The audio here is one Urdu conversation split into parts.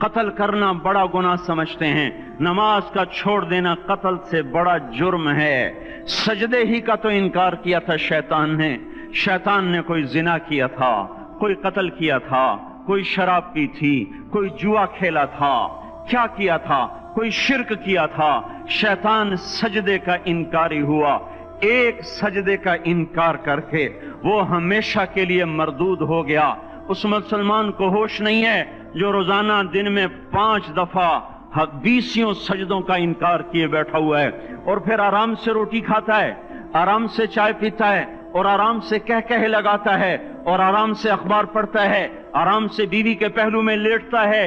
قتل کرنا بڑا گناہ سمجھتے ہیں، نماز کا چھوڑ دینا قتل سے بڑا جرم ہے۔ سجدے ہی کا تو انکار کیا تھا شیطان نے کوئی زنا کیا تھا، کوئی قتل کیا تھا، کوئی شراب پی تھی، کوئی جوا کھیلا تھا، کیا کیا تھا؟ کوئی شرک کیا تھا۔ شیطان سجدے کا انکاری ہوا، ایک سجدے کا انکار کر کے وہ ہمیشہ کے لیے مردود ہو گیا۔ اس مسلمان کو ہوش نہیں ہے جو روزانہ دن میں 5 دفعہ 20 سجدوں کا انکار کیے بیٹھا ہوا ہے، اور پھر آرام سے روٹی کھاتا ہے، آرام سے چائے پیتا ہے، اور آرام سے کہہ لگاتا ہے، اور آرام سے اخبار پڑھتا ہے، آرام سے بیوی کے پہلو میں لیٹتا ہے۔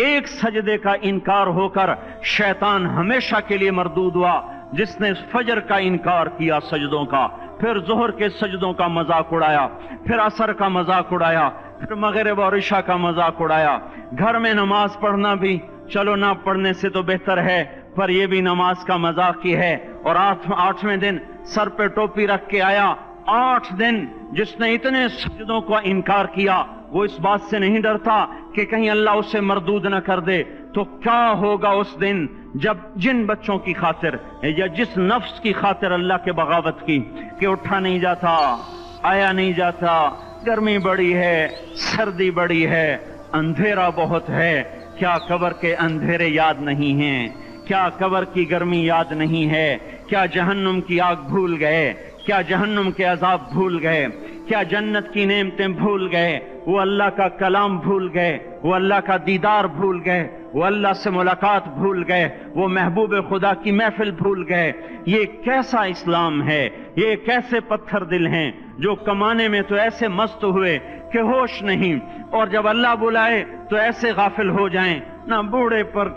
ایک سجدے کا انکار ہو کر شیطان ہمیشہ کے لیے مردود ہوا۔ جس نے فجر کا انکار کیا سجدوں کا، پھر ظہر کے سجدوں کا مذاق اڑایا، پھر عصر کا مذاق اڑایا، پھر مغرب اور عشاء کا مذاق اڑایا۔ گھر میں نماز پڑھنا بھی چلو نہ پڑھنے سے تو بہتر ہے، پر یہ بھی نماز کا مذاق ہی ہے۔ اور 8ویں دن سر پہ ٹوپی رکھ کے آیا۔ 8 دن جس نے اتنے سجدوں کا انکار کیا، وہ اس بات سے نہیں ڈرتا کہ کہیں اللہ اسے مردود نہ کر دے، تو کیا ہوگا اس دن جب جن بچوں کی خاطر یا جس نفس کی خاطر اللہ کے بغاوت کی کہ اٹھا نہیں جاتا، آیا نہیں جاتا، گرمی بڑی ہے، سردی بڑی ہے، اندھیرا بہت ہے، کیا قبر کے اندھیرے یاد نہیں ہیں؟ کیا قبر کی گرمی یاد نہیں ہے؟ کیا جہنم کی آگ بھول گئے؟ کیا جہنم کے عذاب بھول گئے؟ کیا جنت کی نعمتیں بھول گئے؟ وہ اللہ کا کلام بھول گئے، وہ اللہ کا دیدار بھول گئے، وہ اللہ سے ملاقات بھول گئے، وہ محبوب خدا کی محفل بھول گئے۔ یہ کیسا اسلام ہے؟ یہ کیسے پتھر دل ہیں جو کمانے میں تو ایسے مست ہوئے کہ ہوش نہیں، اور جب اللہ بلائے تو ایسے غافل ہو جائیں، نہ بوڑھے پر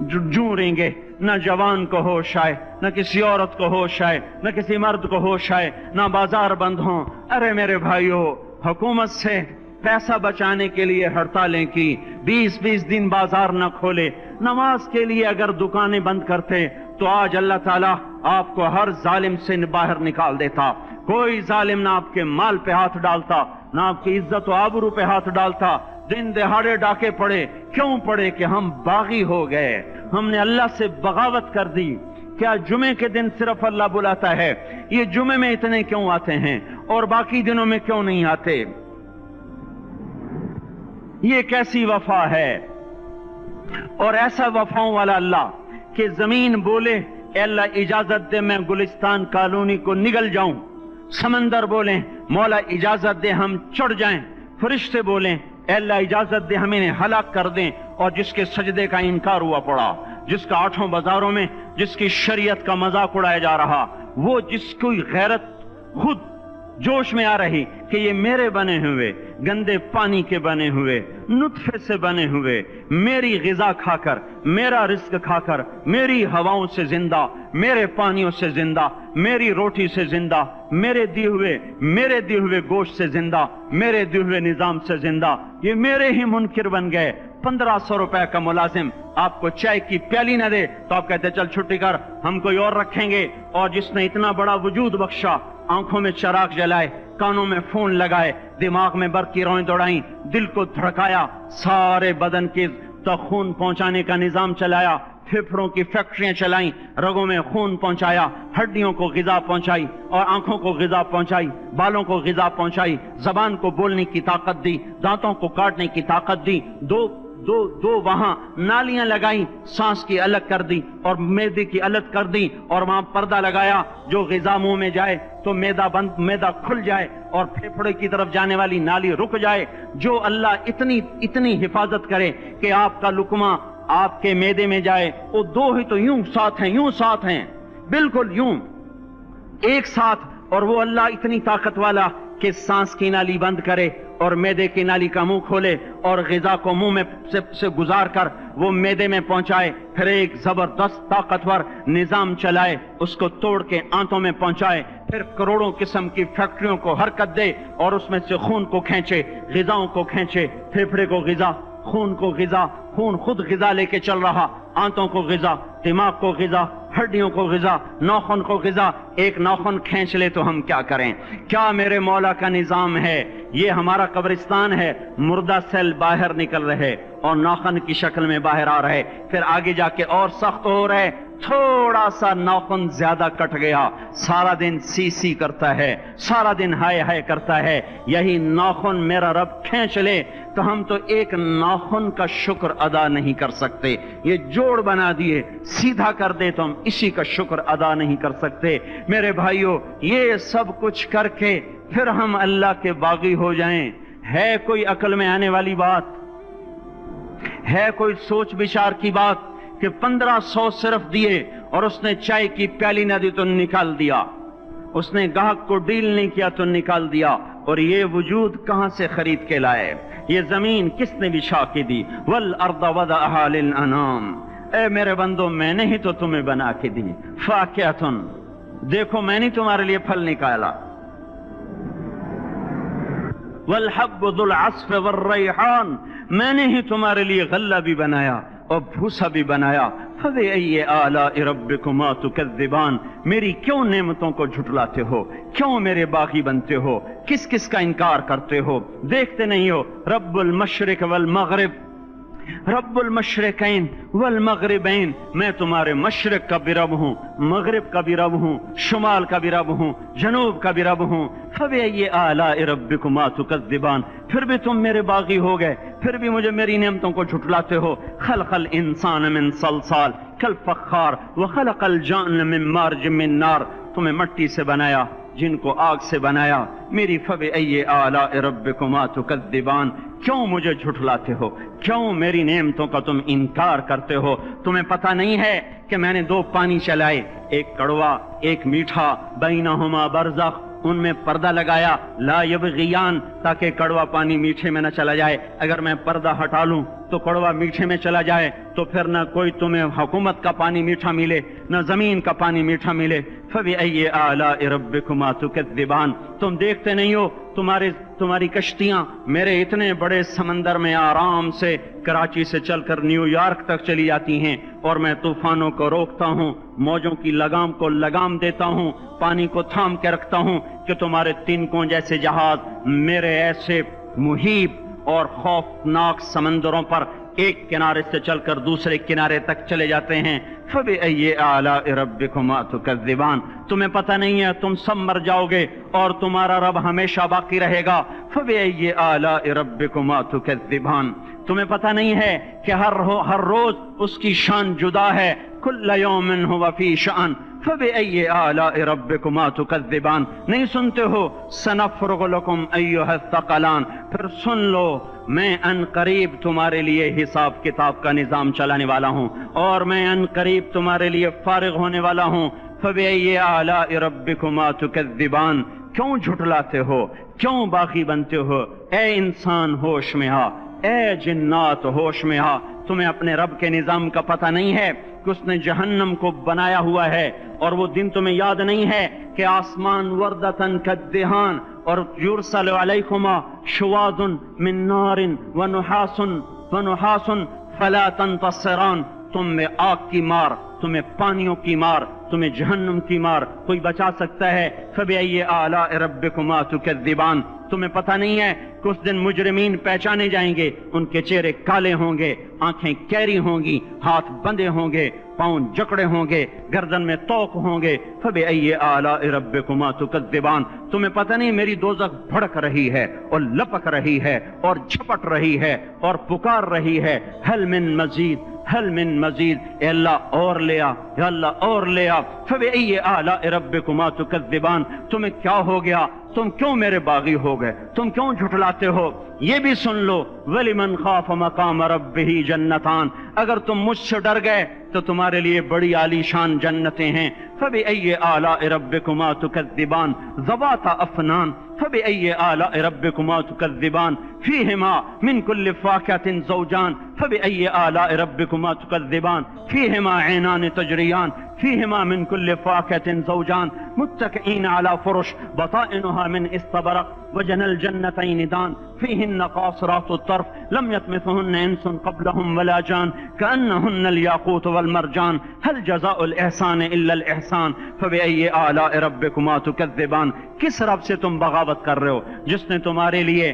جوں رہیں گے، نہ جوان کو ہوش آئے، نہ کسی عورت کو ہوش آئے، نہ کسی مرد کو ہوش آئے، نہ بازار بند ہوں۔ ارے میرے بھائیو، حکومت سے پیسہ بچانے کے لیے ہڑتالیں کی، 20 دن بازار نہ کھولے، نماز کے لیے اگر دکانیں بند کرتے تو آج اللہ تعالیٰ آپ کو ہر ظالم سے باہر نکال دیتا۔ کوئی ظالم نہ آپ کے مال پہ ہاتھ ڈالتا، نہ آپ کی عزت و آبرو پہ ہاتھ ڈالتا۔ دن دہاڑے ڈاکے پڑے، کیوں پڑے؟ کہ ہم باغی ہو گئے، ہم نے اللہ سے بغاوت کر دی۔ کیا جمعے کے دن صرف اللہ بلاتا ہے؟ یہ جمعے میں اتنے کیوں آتے ہیں اور باقی دنوں میں کیوں نہیں آتے؟ یہ کیسی وفا ہے؟ اور ایسا وفاؤں والا اللہ کہ زمین بولے اے اللہ اجازت دے میں گلستان کالونی کو نگل جاؤں، سمندر بولیں مولا اجازت دے ہم چڑھ جائیں، فرشتے بولیں اے اللہ اجازت دے ہم انہیں ہلاک کر دیں۔ اور جس کے سجدے کا انکار ہوا پڑا، جس کا 8 بازاروں میں جس کی شریعت کا مذاق اڑایا جا رہا، وہ جس کی غیرت خود جوش میں آ رہی کہ یہ میرے بنے ہوئے گندے پانی کے بنے ہوئے نطفے سے بنے ہوئے میری غذا کھا کر، میرا رزق کھا کر، میری ہواؤں سے زندہ، میرے پانیوں سے زندہ، میری روٹی سے زندہ، میرے دیے ہوئے گوشت سے زندہ، میرے دیے ہوئے نظام سے زندہ، یہ میرے ہی منکر بن گئے۔ 1500 روپے کا ملازم آپ کو چائے کی پیالی نہ دے تو آپ کہتے چل چھٹی کر، ہم کوئی اور رکھیں گے۔ اور جس نے اتنا بڑا وجود بخشا، آنکھوں میں چراغ جلائے، کانوں میں فون لگائے، دماغ میں برق کی روئیں دوڑائیں، دل کو دھڑکایا، سارے بدن کے تک خون پہنچانے کا نظام چلایا، پھیپھڑوں کی فیکٹریاں چلائیں، رگوں میں خون پہنچایا، ہڈیوں کو غذا پہنچائی اور آنکھوں کو غذا پہنچائی، بالوں کو غذا پہنچائی، زبان کو بولنے کی طاقت دی، دانتوں کو کاٹنے کی طاقت دی، دو وہاں نالیاں لگائیں، سانس کی الگ کر دی اور معدے کی الگ کر دی، اور وہاں پردہ لگایا، جو غذا منہ میں جائے تو معدہ کھل جائے اور پھیپھڑے کی طرف جانے والی نالی رک جائے۔ جو اللہ اتنی حفاظت کرے کہ آپ کا لقمہ آپ کے معدے میں جائے، وہ دو ہی تو یوں ساتھ ہیں بالکل یوں ایک ساتھ، اور وہ اللہ اتنی طاقت والا کہ سانس کی نالی بند کرے اور معدے کی نالی کا منہ کھولے اور غذا کو منہ میں سے گزار کر وہ معدے میں پہنچائے، پھر ایک زبردست طاقتور نظام چلائے، اس کو توڑ کے آنتوں میں پہنچائے، پھر کروڑوں قسم کی فیکٹریوں کو حرکت دے اور اس میں سے خون کو کھینچے، غذاؤں کو کھینچے، پھیپھڑے کو غذا، خون کو غذا، خون خود غذا لے کے چل رہا، آنتوں کو غذا، دماغ کو غذا، ہڈیوں کو غذا، ناخن کو غذا۔ ایک ناخن کھینچ لے تو ہم کیا کریں؟ کیا میرے مولا کا نظام ہے؟ یہ ہمارا قبرستان ہے، مردہ سیل باہر نکل رہے اور ناخن کی شکل میں باہر آ رہے، پھر آگے جا کے اور سخت ہو رہے، تھوڑا سا ناخن زیادہ کٹ گیا، سارا دن سی سی کرتا ہے، سارا دن ہائے ہائے کرتا ہے، یہی ناخن میرا رب کھینچ لے تو ہم تو ایک ناخن کا شکر ادا نہیں کر سکتے، یہ جوڑ بنا دیے سیدھا کر دے تو ہم اسی کا شکر ادا نہیں کر سکتے۔ میرے بھائیو، یہ سب کچھ کر کے پھر ہم اللہ کے باغی ہو جائیں، ہے کوئی عقل میں آنے والی بات؟ ہے کوئی سوچ بچار کی بات کہ 1500 صرف دیے اور اس نے چائے کی پیالی نہ دی تو نکال دیا، اس نے گاہک کو ڈیل نہیں کیا تو نکال دیا، اور یہ وجود کہاں سے خرید کے لائے؟ یہ زمین کس نے بچھا کے دی؟ والارض وضعها للانام، اے میرے بندو میں نے ہی تو تمہیں بنا کے دی، فاکہۃ، دیکھو میں نے تمہارے لیے پھل نکالا، والحب ذو العصف والریحان، میں نے ہی تمہارے لیے غلہ بھی بنایا اور بھوسا بھی بنایا، فبأي آلاء ربكما تكذبان، میری کیوں نعمتوں کو جھٹلاتے ہو؟ کیوں میرے باغی بنتے ہو؟ کس کس کا انکار کرتے ہو؟ دیکھتے نہیں ہو رب المشرق والمغرب، رب المشرقین والمغربین، میں تمہارے مشرق کا بھی رب ہوں، مغرب کا بھی رب ہوں، شمال کا بھی رب ہوں، جنوب کا بھی رب ہوں، فبأي آلاء ربكما تكذبان، پھر بھی تم میرے باغی ہو گئے، پھر بھی مجھے میری نعمتوں کو جھٹلاتے ہو۔ خلق الانسان من صلصال کالفخار وخلق الجان من مارج من نار، تمہیں مٹی سے بنایا، جن کو آگ سے بنایا، میری فبأي آلاء ربكما تكذبان، کیوں مجھے جھٹلاتے ہو؟ کیوں میری نعمتوں کا تم انکار کرتے ہو؟ تمہیں پتہ نہیں ہے کہ میں نے دو پانی چلائے، ایک کڑوا ایک میٹھا، بینہما برزخ، ان میں پردہ لگایا، لا یبغیان، تاکہ کڑوا پانی میٹھے میں نہ چلا جائے، اگر میں پردہ ہٹا لوں تو کڑوا میٹھے میں چلا جائے تو پھر نہ کوئی تمہیں حکومت کا پانی میٹھا ملے نہ زمین کا پانی میٹھا ملے۔ فبأي آلاء ربكما تكذبان، تم دیکھتے نہیں ہو تمہاری کشتیاں میرے اتنے بڑے سمندر میں آرام سے کراچی سے چل کر نیو یارک تک چلی جاتی ہیں، اور میں طوفانوں کو روکتا ہوں، موجوں کی لگام کو لگام دیتا ہوں، پانی کو تھام کے رکھتا ہوں کہ تمہارے تنکوں جیسے جہاز میرے ایسے محیط اور خوفناک سمندروں پر ایک کنارے سے چل کر دوسرے کنارے تک چلے جاتے ہیں۔ فبأي آلاء ربكما تكذبان، تمہیں پتہ نہیں ہے تم سب مر جاؤ گے اور تمہارا رب ہمیشہ باقی رہے گا۔ فبأي آلاء ربكما تكذبان، تمہیں پتہ نہیں ہے کہ ہر روز اس کی شان جدا ہے، كل يوم هو في شأن، فبأي آلاء ربكما تكذبان، نہیں سنتے ہو؟ سنفرغ لكم أيها الثقلان، پھر سن لو میں ان قریب تمہارے لیے حساب کتاب کا نظام چلانے والا ہوں، اور میں ان قریب تمہارے لیے فارغ ہونے والا ہوں۔ فبأي آلاء ربكما تكذبان، کیوں جھٹلاتے ہو؟ کیوں باغی بنتے ہو؟ اے انسان ہوش میں آ، اے جنات ہوش میں آ، تمہیں اپنے رب کے نظام کا پتہ نہیں ہے کہ اس نے جہنم کو بنایا ہوا ہے، اور وہ دن تمہیں یاد نہیں ہے کہ آسمان وردتن کالدہان، اور یرسل علیکما شواظ من نار ونحاس فلا تنتصران، تم میں آگ کی مار، تمہیں پانیوں کی مار، تمہیں جہنم کی مار، کوئی بچا سکتا ہے؟ فبأي آلاء ربكما تكذبان، تمہیں پتہ نہیں ہے کہ اس دن مجرمین پہچانے جائیں گے، ان کے چہرے کالے ہوں گے، آنکھیں کیری ہوں گی، ہاتھ بندے ہوں گے، پاؤں جکڑے ہوں گے، گردن میں توق ہوں گے۔ فبأي آلاء ربكما تكذبان، تمہیں پتہ نہیں میری دوزخ بھڑک رہی ہے اور لپک رہی ہے اور جھپٹ رہی ہے اور پکار رہی ہے، هل من مزید، هل من مزید، اے اللہ اور لے آ، یا اللہ اور لے آ۔ فبأي آلاء ربكما تكذبان، تمہیں کیا ہو گیا؟ تم کیوں میرے باغی ہو گئے؟ تم کیوں جھٹلاتے ہو؟ یہ بھی سن لو، وَلِمَنْ خَافَ مَقَامَ رَبِّهِ جَنَّتَانِ، اگر تم مجھ سے ڈر گئے تو تمہارے لیے بڑی عالی شان جنتیں ہیں۔ فبأي آلاء ربكما تكذبان ذوات أفنان، فبأي آلاء ربكما تكذبان فيهما من كل فاكهة زوجان، فبأي آلاء ربكما تكذبان فيهما عينان تجريان، فيهما من كل فاكهة زوجان متكئين على فرش بطائنها من استبرق وجنى الجنتين دان، فيهن قاصرات الطرف لم يطمثهن انس قبلهم ولا جان، كأنهن الياقوت والمرجان، هل جزاء الإحسان إلا الإحسان، فبأي آلاء ربكما تكذبان۔ کس رب سے تم بغاوت کر رہے ہو جس نے تمہارے لیے